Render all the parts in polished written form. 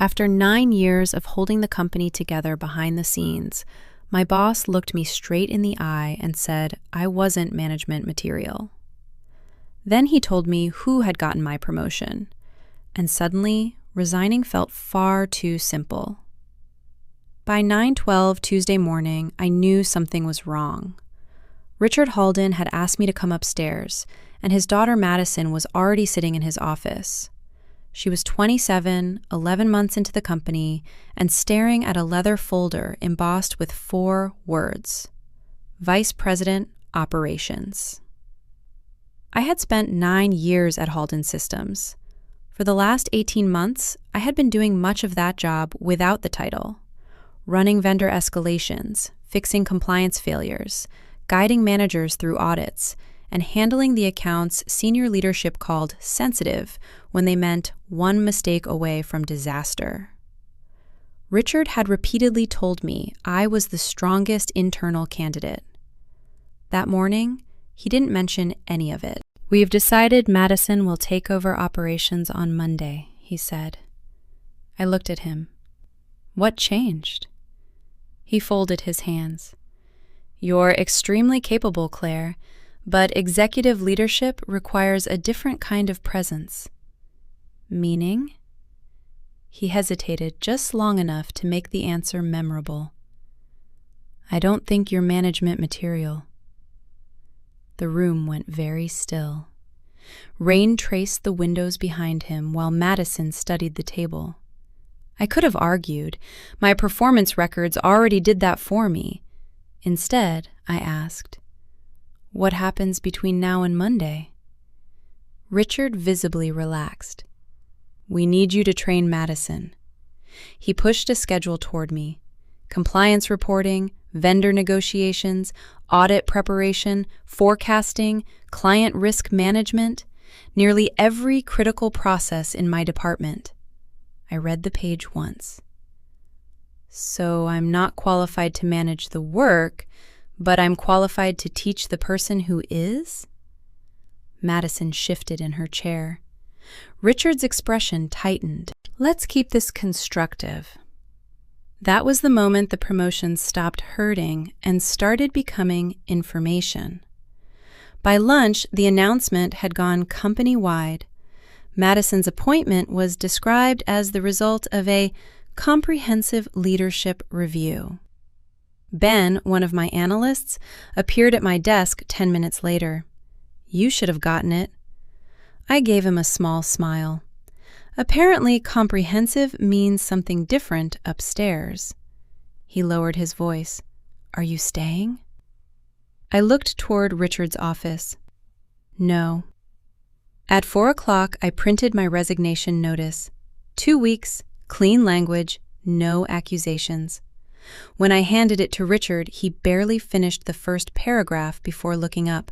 After 9 years of holding the company together behind the scenes, my boss looked me straight in the eye and said I wasn't management material. Then he told me who had gotten my promotion, and suddenly, resigning felt far too simple. By 9:12 Tuesday morning, I knew something was wrong. Richard Halden had asked me to come upstairs, and his daughter Madison was already sitting in his office. She was 27, 11 months into the company, and staring at a leather folder embossed with 4 words: Vice President, Operations. I had spent 9 years at Halden Systems. For the last 18 months, I had been doing much of that job without the title, running vendor escalations, fixing compliance failures, guiding managers through audits, and handling the accounts senior leadership called sensitive when they meant one mistake away from disaster. Richard had repeatedly told me I was the strongest internal candidate. That morning, he didn't mention any of it. "We've decided Madison will take over operations on Monday," he said. I looked at him. What changed? He folded his hands. "You're extremely capable, Claire, but executive leadership requires a different kind of presence." "Meaning?" He hesitated just long enough to make the answer memorable. "I don't think you're management material." The room went very still. Rain traced the windows behind him while Madison studied the table. I could have argued. My performance records already did that for me. Instead, I asked, "What happens between now and Monday?" Richard visibly relaxed. "We need you to train Madison." He pushed a schedule toward me. Compliance reporting, vendor negotiations, audit preparation, forecasting, client risk management, nearly every critical process in my department. I read the page once. "So I'm not qualified to manage the work, but I'm qualified to teach the person who is?" Madison shifted in her chair. Richard's expression tightened. "Let's keep this constructive." That was the moment the promotion stopped hurting and started becoming information. By lunch, the announcement had gone company-wide. Madison's appointment was described as the result of a comprehensive leadership review. Ben, one of my analysts, appeared at my desk 10 minutes later. "You should have gotten it." I gave him a small smile. Apparently, comprehensive means something different upstairs. He lowered his voice. "Are you staying?" I looked toward Richard's office. No. At 4 o'clock, I printed my resignation notice. 2 weeks, clean language, no accusations. When I handed it to Richard, he barely finished the first paragraph before looking up.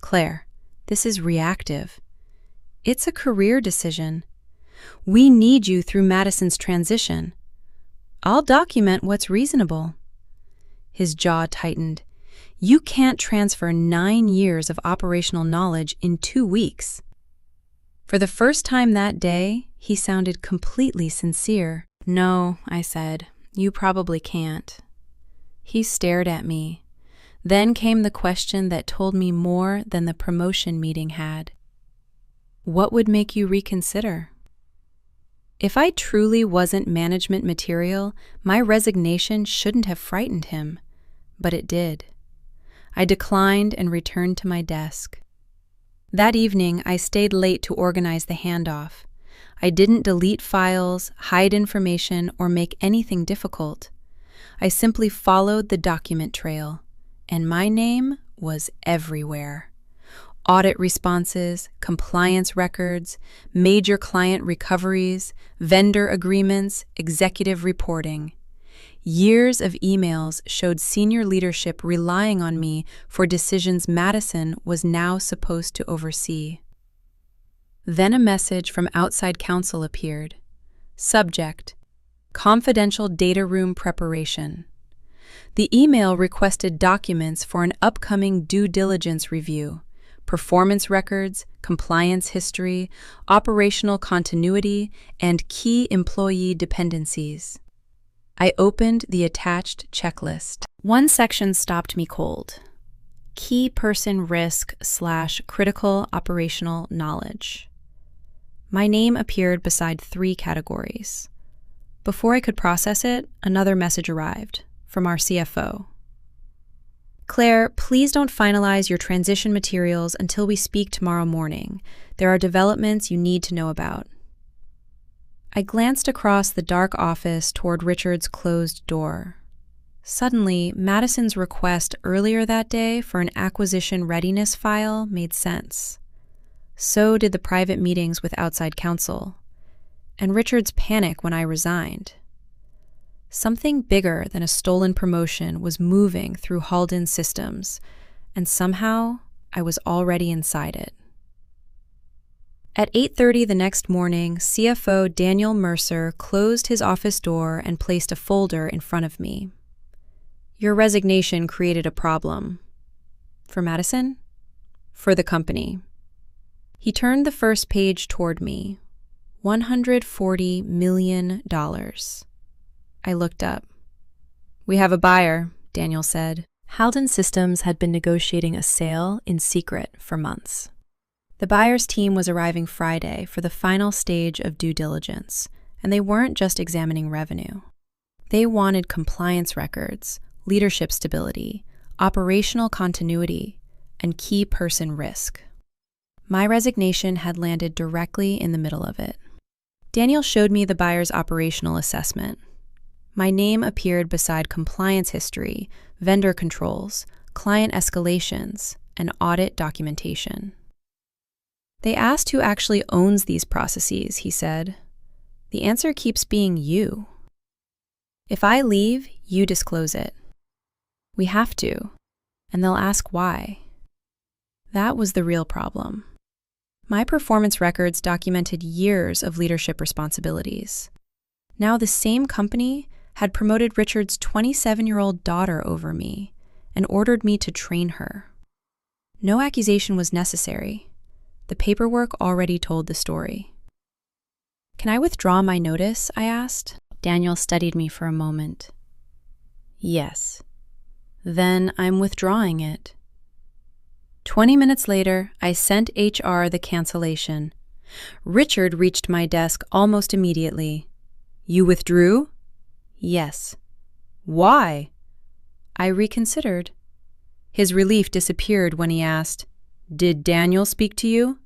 "Claire, this is reactive. It's a career decision. We need you through Madison's transition. I'll document what's reasonable." His jaw tightened. "You can't transfer 9 years of operational knowledge in 2 weeks. For the first time that day, he sounded completely sincere. "No," I said, "you probably can't." He stared at me. Then came the question that told me more than the promotion meeting had. "What would make you reconsider?" If I truly wasn't management material, my resignation shouldn't have frightened him, but it did. I declined and returned to my desk. That evening, I stayed late to organize the handoff. I didn't delete files, hide information, or make anything difficult. I simply followed the document trail, and my name was everywhere. Audit responses, compliance records, major client recoveries, vendor agreements, executive reporting. Years of emails showed senior leadership relying on me for decisions Madison was now supposed to oversee. Then a message from outside counsel appeared. Subject: Confidential data room preparation. The email requested documents for an upcoming due diligence review. performance records, compliance history, operational continuity, and key employee dependencies. I opened the attached checklist. One section stopped me cold. Key person risk/critical operational knowledge. My name appeared beside 3 categories. Before I could process it, another message arrived from our CFO. Claire, please don't finalize your transition materials until we speak tomorrow morning. There are developments you need to know about. I glanced across the dark office toward Richard's closed door. Suddenly, Madison's request earlier that day for an acquisition readiness file made sense. So did the private meetings with outside counsel, and Richard's panic when I resigned. Something bigger than a stolen promotion was moving through Halden's systems, and somehow I was already inside it. At 8:30 the next morning, CFO Daniel Mercer closed his office door and placed a folder in front of me. Your resignation created a problem. For Madison? For the company. He turned the first page toward me. $140 million. I looked up. We have a buyer, Daniel said. Halden Systems had been negotiating a sale in secret for months. The buyer's team was arriving Friday for the final stage of due diligence, and they weren't just examining revenue. They wanted compliance records, leadership stability, operational continuity, and key person risk. My resignation had landed directly in the middle of it. Daniel showed me the buyer's operational assessment. My name appeared beside compliance history, vendor controls, client escalations, and audit documentation. They asked who actually owns these processes, he said. The answer keeps being you. If I leave, you disclose it. We have to, and they'll ask why. That was the real problem. My performance records documented years of leadership responsibilities. Now the same company had promoted Richard's 27-year-old daughter over me and ordered me to train her. No accusation was necessary. The paperwork already told the story. Can I withdraw my notice? I asked. Daniel studied me for a moment. Yes. Then I'm withdrawing it. 20 minutes later, I sent HR the cancellation. Richard reached my desk almost immediately. You withdrew? Yes. Why? I reconsidered. His relief disappeared when he asked, Did Daniel speak to you?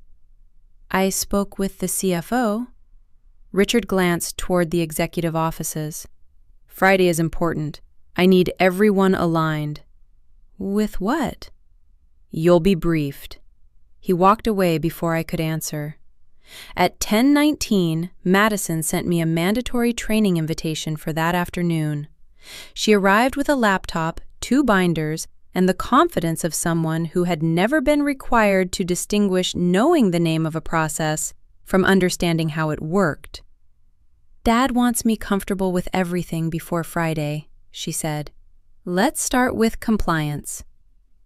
I spoke with the CFO. Richard glanced toward the executive offices. Friday is important. I need everyone aligned. With what? You'll be briefed. He walked away before I could answer. At 10:19, Madison sent me a mandatory training invitation for that afternoon. She arrived with a laptop, 2 binders, and the confidence of someone who had never been required to distinguish knowing the name of a process from understanding how it worked. Dad wants me comfortable with everything before Friday, she said. Let's start with compliance.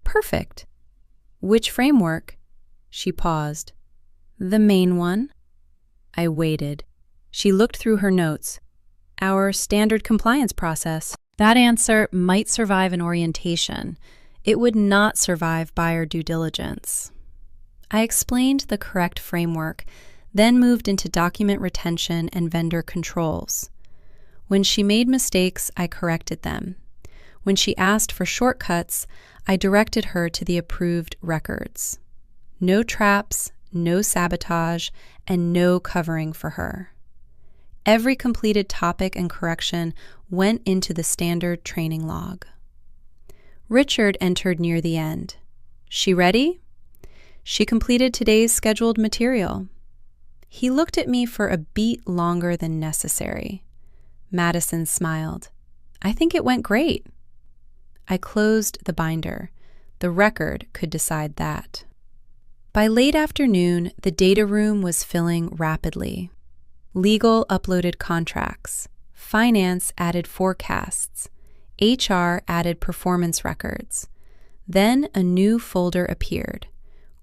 Perfect. Which framework? She paused. The main one. I waited. She looked through her notes. Our standard compliance process. That answer might survive an orientation. It would not survive buyer due diligence. I explained the correct framework, then moved into document retention and vendor controls. When she made mistakes, I corrected them. When she asked for shortcuts, I directed her to the approved records. No traps, no sabotage, and no covering for her. Every completed topic and correction went into the standard training log. Richard entered near the end. She ready? She completed today's scheduled material. He looked at me for a beat longer than necessary. Madison smiled. I think it went great. I closed the binder. The record could decide that. By late afternoon, the data room was filling rapidly. Legal uploaded contracts. Finance added forecasts. HR added performance records. Then a new folder appeared.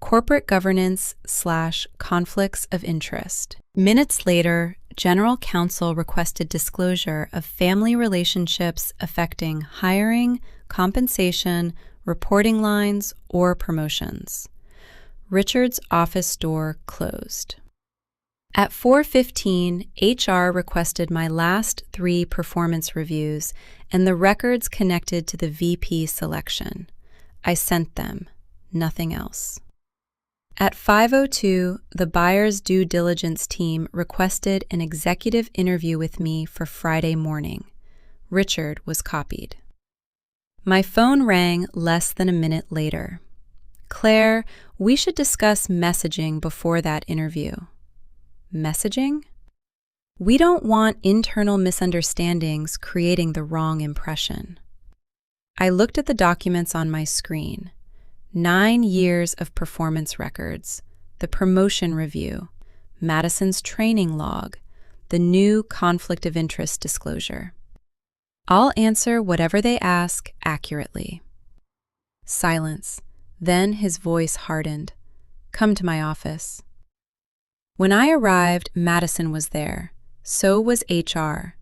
corporate governance/conflicts of interest. Minutes later, General Counsel requested disclosure of family relationships affecting hiring, compensation, reporting lines, or promotions. Richard's office door closed. At 4:15, HR requested my last 3 performance reviews and the records connected to the VP selection. I sent them, nothing else. At 5:02, the buyer's due diligence team requested an executive interview with me for Friday morning. Richard was copied. My phone rang less than a minute later. Claire, we should discuss messaging before that interview. Messaging? We don't want internal misunderstandings creating the wrong impression. I looked at the documents on my screen. 9 years of performance records, the promotion review, Madison's training log, the new conflict of interest disclosure. I'll answer whatever they ask accurately. Silence. Then his voice hardened. Come to my office. When I arrived, Madison was there. So was HR.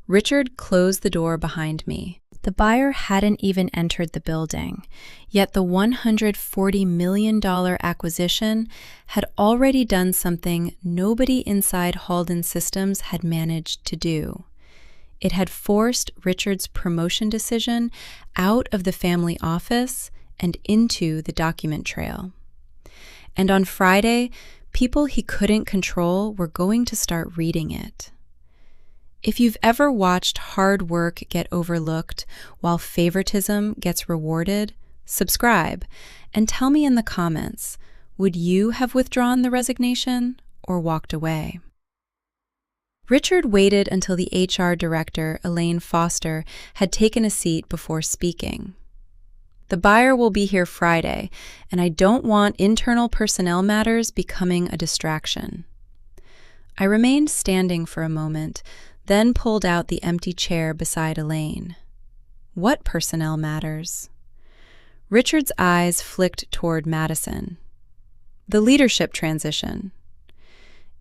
Richard closed the door behind me. The buyer hadn't even entered the building, yet the $140 million acquisition had already done something nobody inside Halden Systems had managed to do. It had forced Richard's promotion decision out of the family office and into the document trail. And on Friday, people he couldn't control were going to start reading it. If you've ever watched hard work get overlooked while favoritism gets rewarded, subscribe and tell me in the comments, would you have withdrawn the resignation or walked away? Richard waited until the HR director, Elaine Foster, had taken a seat before speaking. The buyer will be here Friday, and I don't want internal personnel matters becoming a distraction. I remained standing for a moment, then pulled out the empty chair beside Elaine. What personnel matters? Richard's eyes flicked toward Madison. The leadership transition.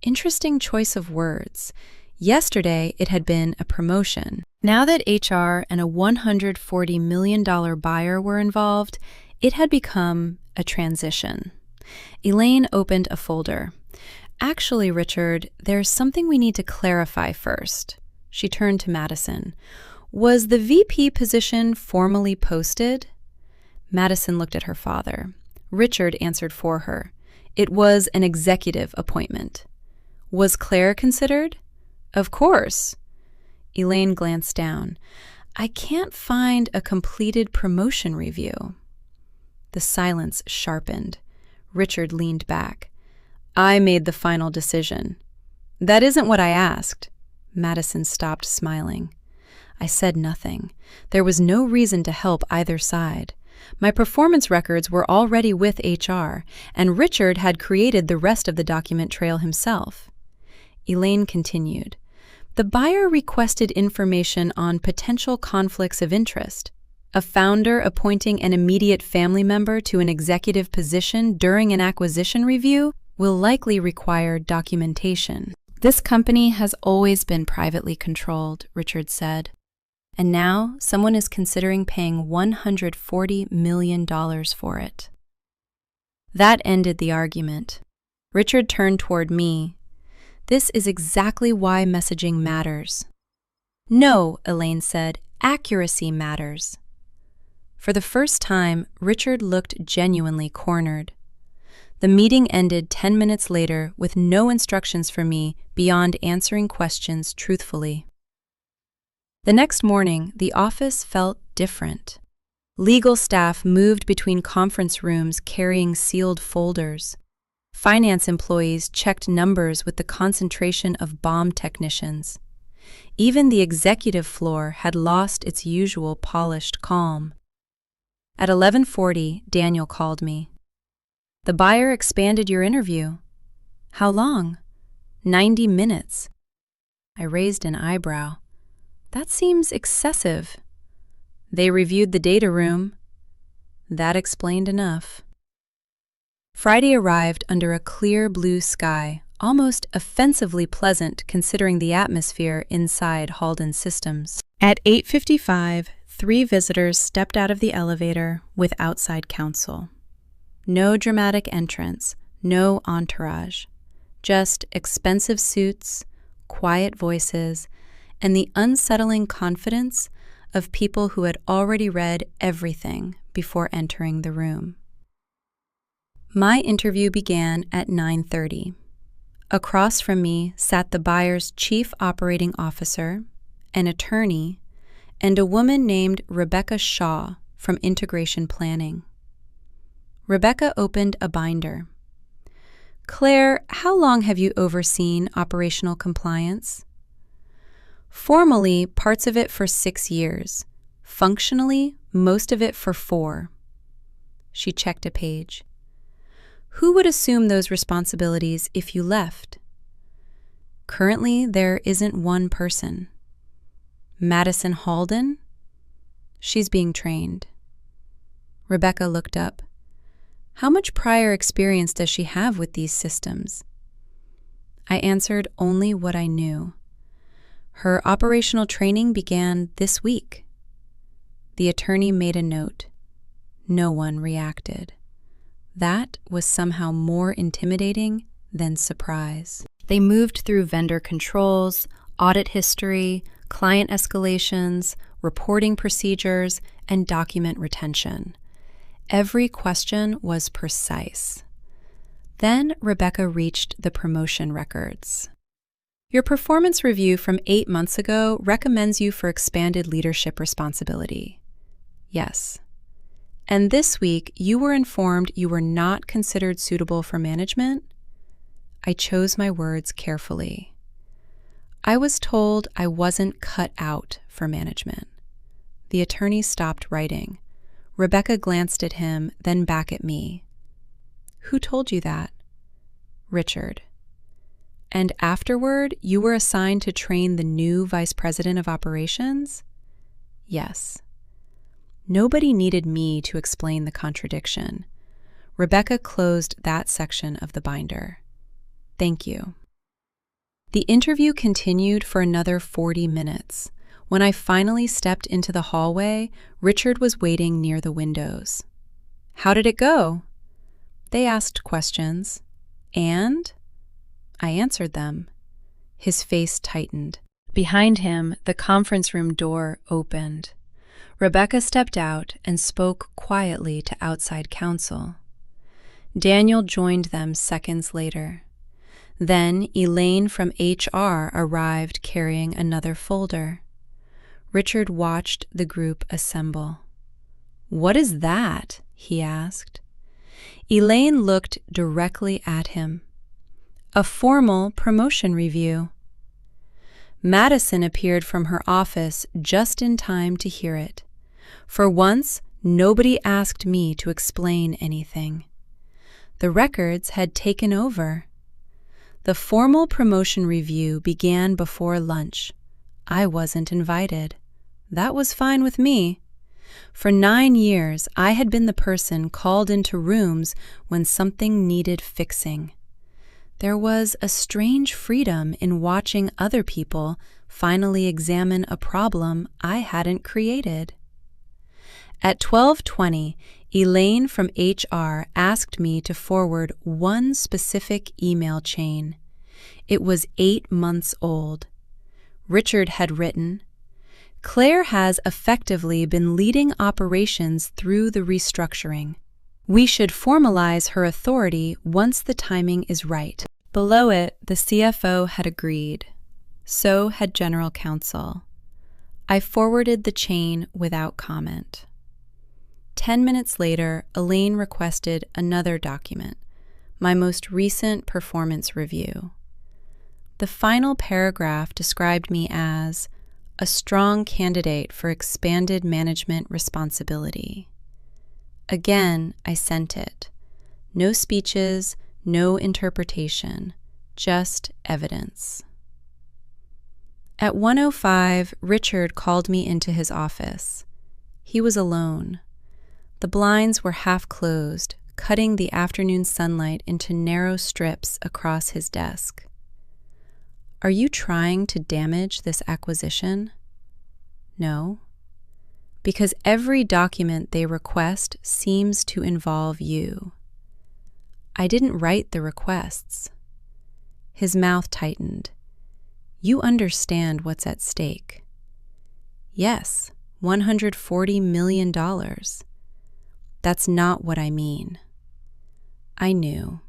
Interesting choice of words. Yesterday, it had been a promotion. Now that HR and a $140 million buyer were involved, it had become a transition. Elaine opened a folder. Actually, Richard, there's something we need to clarify first. She turned to Madison. Was the VP position formally posted? Madison looked at her father. Richard answered for her. It was an executive appointment. Was Claire considered? Of course. Elaine glanced down. I can't find a completed promotion review. The silence sharpened. Richard leaned back. I made the final decision. That isn't what I asked. Madison stopped smiling. I said nothing. There was no reason to help either side. My performance records were already with HR, and Richard had created the rest of the document trail himself. Elaine continued. The buyer requested information on potential conflicts of interest. A founder appointing an immediate family member to an executive position during an acquisition review will likely require documentation. This company has always been privately controlled, Richard said. And now someone is considering paying $140 million for it. That ended the argument. Richard turned toward me. This is exactly why messaging matters. No, Elaine said, accuracy matters. For the first time, Richard looked genuinely cornered. The meeting ended 10 minutes later with no instructions for me beyond answering questions truthfully. The next morning, the office felt different. Legal staff moved between conference rooms carrying sealed folders. Finance employees checked numbers with the concentration of bomb technicians. Even the executive floor had lost its usual polished calm. At 11:40, Daniel called me. The buyer expanded your interview. How long? 90 minutes. I raised an eyebrow. That seems excessive. They reviewed the data room. That explained enough. Friday arrived under a clear blue sky, almost offensively pleasant considering the atmosphere inside Halden Systems. At 8:55, 3 visitors stepped out of the elevator with outside counsel. No dramatic entrance, no entourage, just expensive suits, quiet voices, and the unsettling confidence of people who had already read everything before entering the room. My interview began at 9:30. Across from me sat the buyer's chief operating officer, an attorney, and a woman named Rebecca Shaw from Integration Planning. Rebecca opened a binder. "Claire, how long have you overseen operational compliance?" "Formally, parts of it for 6 years. Functionally, most of it for 4. She checked a page. "Who would assume those responsibilities if you left?" "Currently, there isn't one person." "Madison Halden?" "She's being trained." Rebecca looked up. "How much prior experience does she have with these systems?" I answered only what I knew. "Her operational training began this week." The attorney made a note. No one reacted. That was somehow more intimidating than surprise. They moved through vendor controls, audit history, client escalations, reporting procedures, and document retention. Every question was precise. Then Rebecca reached the promotion records. "Your performance review from 8 months ago recommends you for expanded leadership responsibility." "Yes." "And this week you were informed you were not considered suitable for management?" I chose my words carefully. "I was told I wasn't cut out for management." The attorney stopped writing. Rebecca glanced at him, then back at me. "Who told you that?" "Richard." "And afterward, you were assigned to train the new vice president of operations?" "Yes." Nobody needed me to explain the contradiction. Rebecca closed that section of the binder. "Thank you." The interview continued for another 40 minutes. When I finally stepped into the hallway, Richard was waiting near the windows. "How did it go?" They asked questions. "And?" I answered them. His face tightened. Behind him, the conference room door opened. Rebecca stepped out and spoke quietly to outside counsel. Daniel joined them seconds later. Then Elaine from HR arrived carrying another folder. Richard watched the group assemble. "What is that?" he asked. Elaine looked directly at him. "A formal promotion review." Madison appeared from her office just in time to hear it. For once, nobody asked me to explain anything. The records had taken over. The formal promotion review began before lunch. I wasn't invited. That was fine with me. For 9 years, I had been the person called into rooms when something needed fixing. There was a strange freedom in watching other people finally examine a problem I hadn't created. At 12:20, Elaine from HR asked me to forward one specific email chain. It was 8 months old. Richard had written, "Claire has effectively been leading operations through the restructuring. We should formalize her authority once the timing is right." Below it, the CFO had agreed. So had General Counsel. I forwarded the chain without comment. 10 minutes later, Elaine requested another document, my most recent performance review. The final paragraph described me as a strong candidate for expanded management responsibility. Again, I sent it. No speeches, no interpretation, just evidence. At 1:05, Richard called me into his office. He was alone. The blinds were half closed, cutting the afternoon sunlight into narrow strips across his desk. Are you trying to damage this acquisition? No. Because every document they request seems to involve you. I didn't write the requests. His mouth tightened. You understand what's at stake. Yes, $140 million. That's not what I mean. I knew.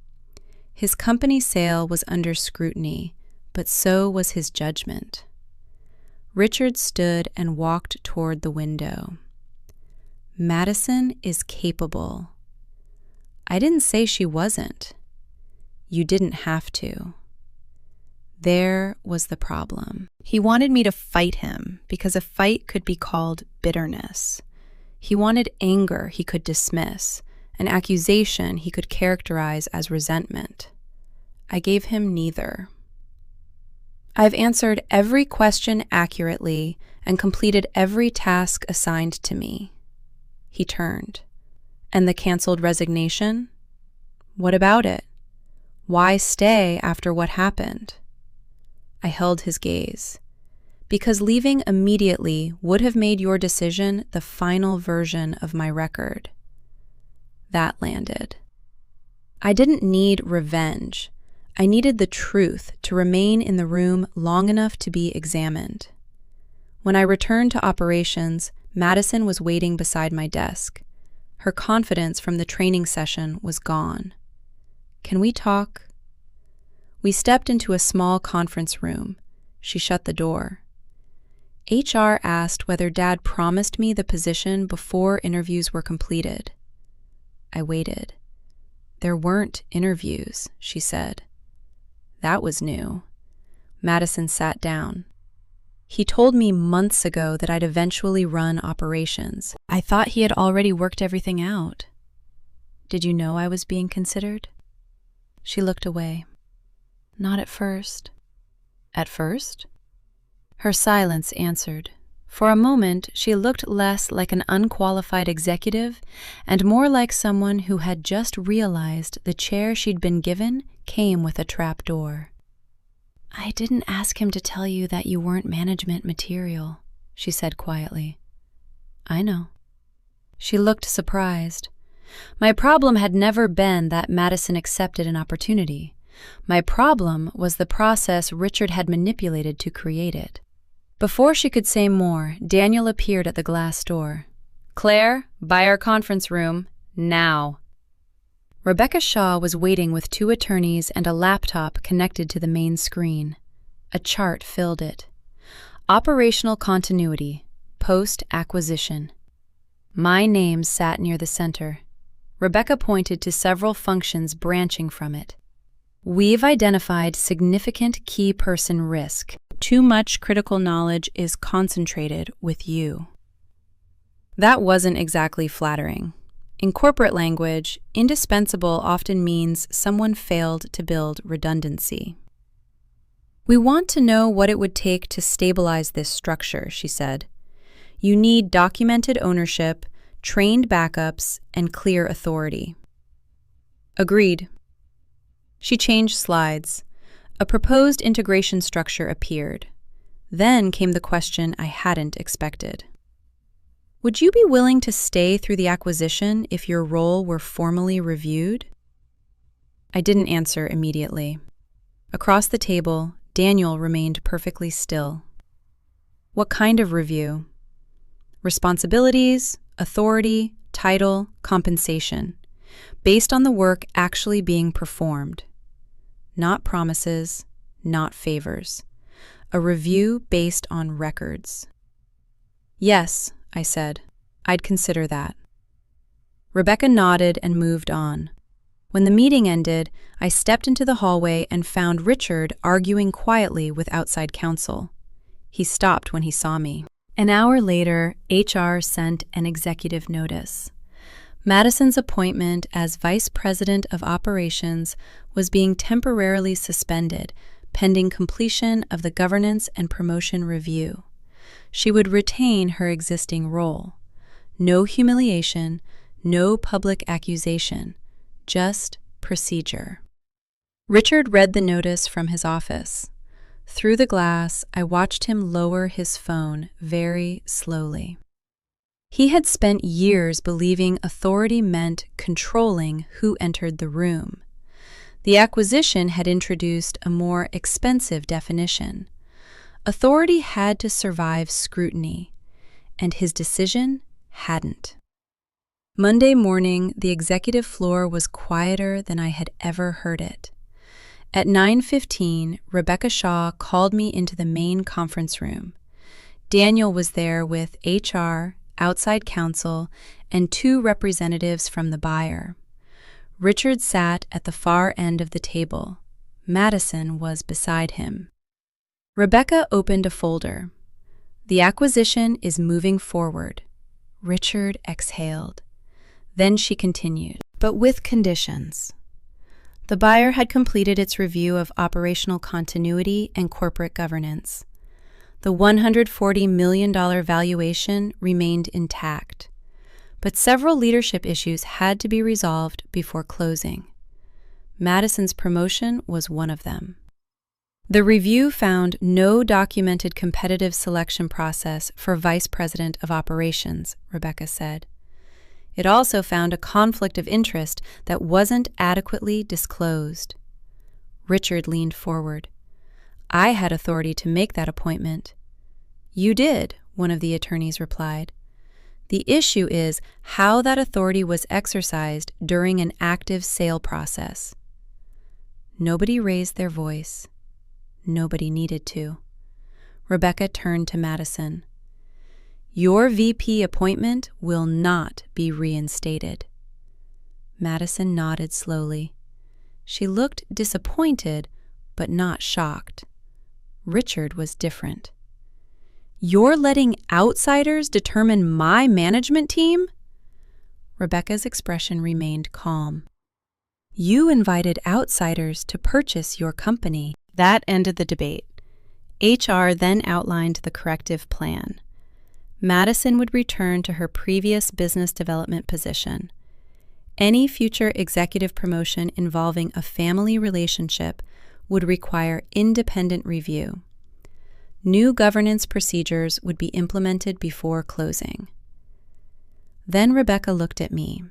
His company sale was under scrutiny, but so was his judgment. Richard stood and walked toward the window. Madison is capable. I didn't say she wasn't. You didn't have to. There was the problem. He wanted me to fight him because a fight could be called bitterness. He wanted anger he could dismiss, an accusation he could characterize as resentment. I gave him neither. I've answered every question accurately and completed every task assigned to me. He turned. And the canceled resignation? What about it? Why stay after what happened? I held his gaze. Because leaving immediately would have made your decision the final version of my record. That landed. I didn't need revenge. I needed the truth to remain in the room long enough to be examined. When I returned to operations, Madison was waiting beside my desk. Her confidence from the training session was gone. Can we talk? We stepped into a small conference room. She shut the door. HR asked whether Dad promised me the position before interviews were completed. I waited. There weren't interviews, she said. That was new. Madison sat down. He told me months ago that I'd eventually run operations. I thought he had already worked everything out. Did you know I was being considered? She looked away. Not at first. At first? Her silence answered. For a moment, she looked less like an unqualified executive and more like someone who had just realized the chair she'd been given came with a trap door. I didn't ask him to tell you that you weren't management material, she said quietly. I know. She looked surprised. My problem had never been that Madison accepted an opportunity. My problem was the process Richard had manipulated to create it. Before she could say more, Daniel appeared at the glass door. Claire, by our conference room, now. Rebecca Shaw was waiting with 2 attorneys and a laptop connected to the main screen. A chart filled it. Operational continuity, post-acquisition. My name sat near the center. Rebecca pointed to several functions branching from it. We've identified significant key person risk. Too much critical knowledge is concentrated with you. That wasn't exactly flattering. In corporate language, indispensable often means someone failed to build redundancy. We want to know what it would take to stabilize this structure, she said. You need documented ownership, trained backups, and clear authority. Agreed. She changed slides. A proposed integration structure appeared. Then came the question I hadn't expected. Would you be willing to stay through the acquisition if your role were formally reviewed? I didn't answer immediately. Across the table, Daniel remained perfectly still. What kind of review? Responsibilities, authority, title, compensation, based on the work actually being performed. Not promises, not favors. A review based on records. Yes, I said. I'd consider that. Rebecca nodded and moved on. When the meeting ended, I stepped into the hallway and found Richard arguing quietly with outside counsel. He stopped when he saw me. An hour later, HR sent an executive notice. Madison's appointment as Vice President of Operations was being temporarily suspended pending completion of the Governance and Promotion Review. She would retain her existing role. No humiliation, no public accusation, just procedure. Richard read the notice from his office. Through the glass, I watched him lower his phone very slowly. He had spent years believing authority meant controlling who entered the room. The acquisition had introduced a more expensive definition. Authority had to survive scrutiny, and his decision hadn't. Monday morning, the executive floor was quieter than I had ever heard it. At 9:15, Rebecca Shaw called me into the main conference room. Daniel was there with HR, outside counsel, and 2 representatives from the buyer. Richard sat at the far end of the table. Madison was beside him. Rebecca opened a folder. "The acquisition is moving forward." Richard exhaled. Then she continued, "But with conditions." The buyer had completed its review of operational continuity and corporate governance. The $140 million valuation remained intact, but several leadership issues had to be resolved before closing. Madison's promotion was one of them. The review found no documented competitive selection process for Vice President of Operations, Rebecca said. It also found a conflict of interest that wasn't adequately disclosed. Richard leaned forward. "I had authority to make that appointment." "You did," one of the attorneys replied. "The issue is how that authority was exercised during an active sale process." Nobody raised their voice. Nobody needed to. Rebecca turned to Madison. "Your VP appointment will not be reinstated." Madison nodded slowly. She looked disappointed, but not shocked. Richard was different. "You're letting outsiders determine my management team?" Rebecca's expression remained calm. "You invited outsiders to purchase your company." That ended the debate. HR then outlined the corrective plan. Madison would return to her previous business development position. Any future executive promotion involving a family relationship would require independent review. New governance procedures would be implemented before closing. Then Rebecca looked at me.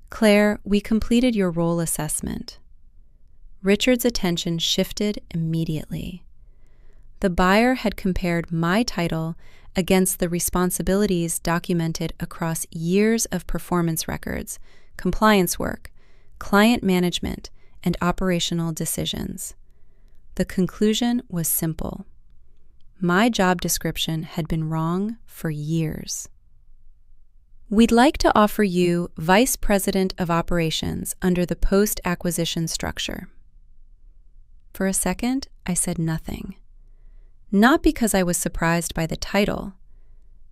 "Claire, we completed your role assessment." Richard's attention shifted immediately. The buyer had compared my title against the responsibilities documented across years of performance records, compliance work, client management, and operational decisions. The conclusion was simple. My job description had been wrong for years. "We'd like to offer you Vice President of Operations under the post-acquisition structure." For a second, I said nothing. Not because I was surprised by the title,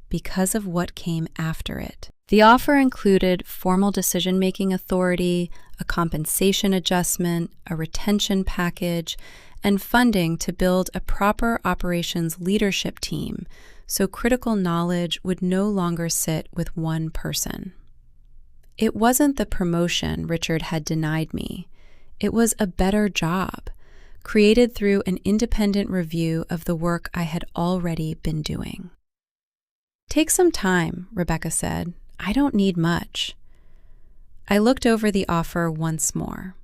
because of what came after it. The offer included formal decision-making authority, a compensation adjustment, a retention package, and funding to build a proper operations leadership team so critical knowledge would no longer sit with one person. It wasn't the promotion Richard had denied me. It was a better job, created through an independent review of the work I had already been doing. "Take some time," Rebecca said. "I don't need much." I looked over the offer once more.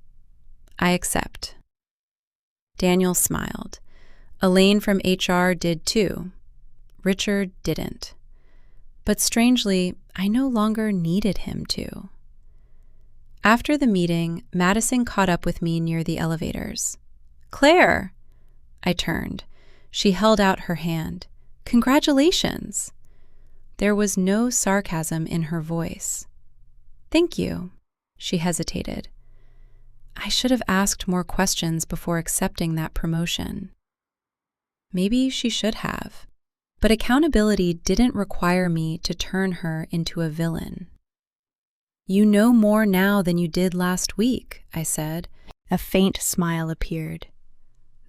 "I accept." Daniel smiled. Elaine from HR did too. Richard didn't. But strangely, I no longer needed him to. After the meeting, Madison caught up with me near the elevators. "Claire!" I turned. She held out her hand. "Congratulations!" There was no sarcasm in her voice. "Thank you." She hesitated. I should have asked more questions before accepting that promotion. Maybe she should have. But accountability didn't require me to turn her into a villain. "You know more now than you did last week," I said. A faint smile appeared.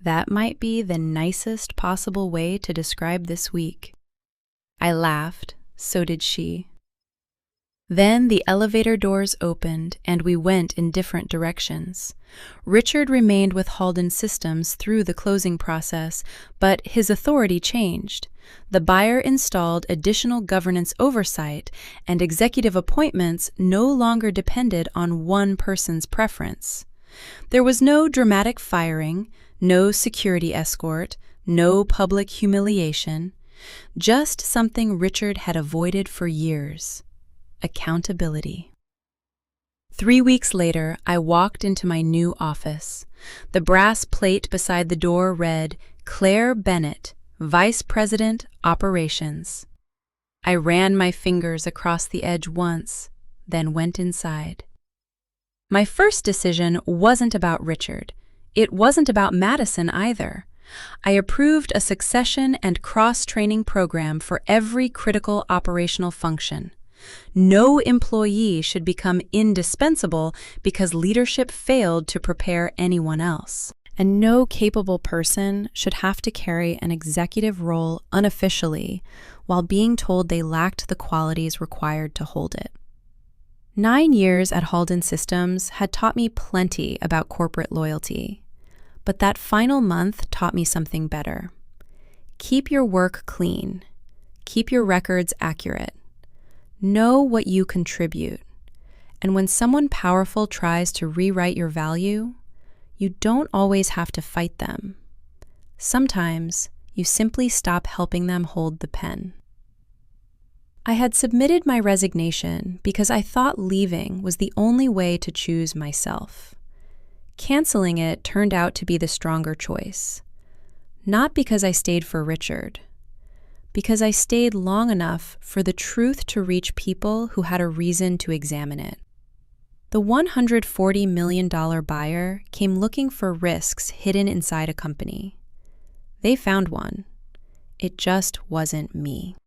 That might be the nicest possible way to describe this week. I laughed. So did she. Then the elevator doors opened and we went in different directions. Richard remained with Halden Systems through the closing process, but his authority changed. The buyer installed additional governance oversight, and executive appointments no longer depended on one person's preference. There was no dramatic firing, no security escort, no public humiliation, just something Richard had avoided for years: accountability. 3 weeks later, I walked into my new office. The brass plate beside the door read, "Claire Bennett, Vice President, Operations." I ran my fingers across the edge once, then went inside. My first decision wasn't about Richard. It wasn't about Madison either. I approved a succession and cross-training program for every critical operational function. No employee should become indispensable because leadership failed to prepare anyone else. And no capable person should have to carry an executive role unofficially while being told they lacked the qualities required to hold it. 9 years at Halden Systems had taught me plenty about corporate loyalty, but that final month taught me something better. Keep your work clean. Keep your records accurate. Know what you contribute. And when someone powerful tries to rewrite your value, you don't always have to fight them. Sometimes you simply stop helping them hold the pen. I had submitted my resignation because I thought leaving was the only way to choose myself. Canceling it turned out to be the stronger choice. Not because I stayed for Richard, because I stayed long enough for the truth to reach people who had a reason to examine it. The $140 million buyer came looking for risks hidden inside a company. They found one. It just wasn't me.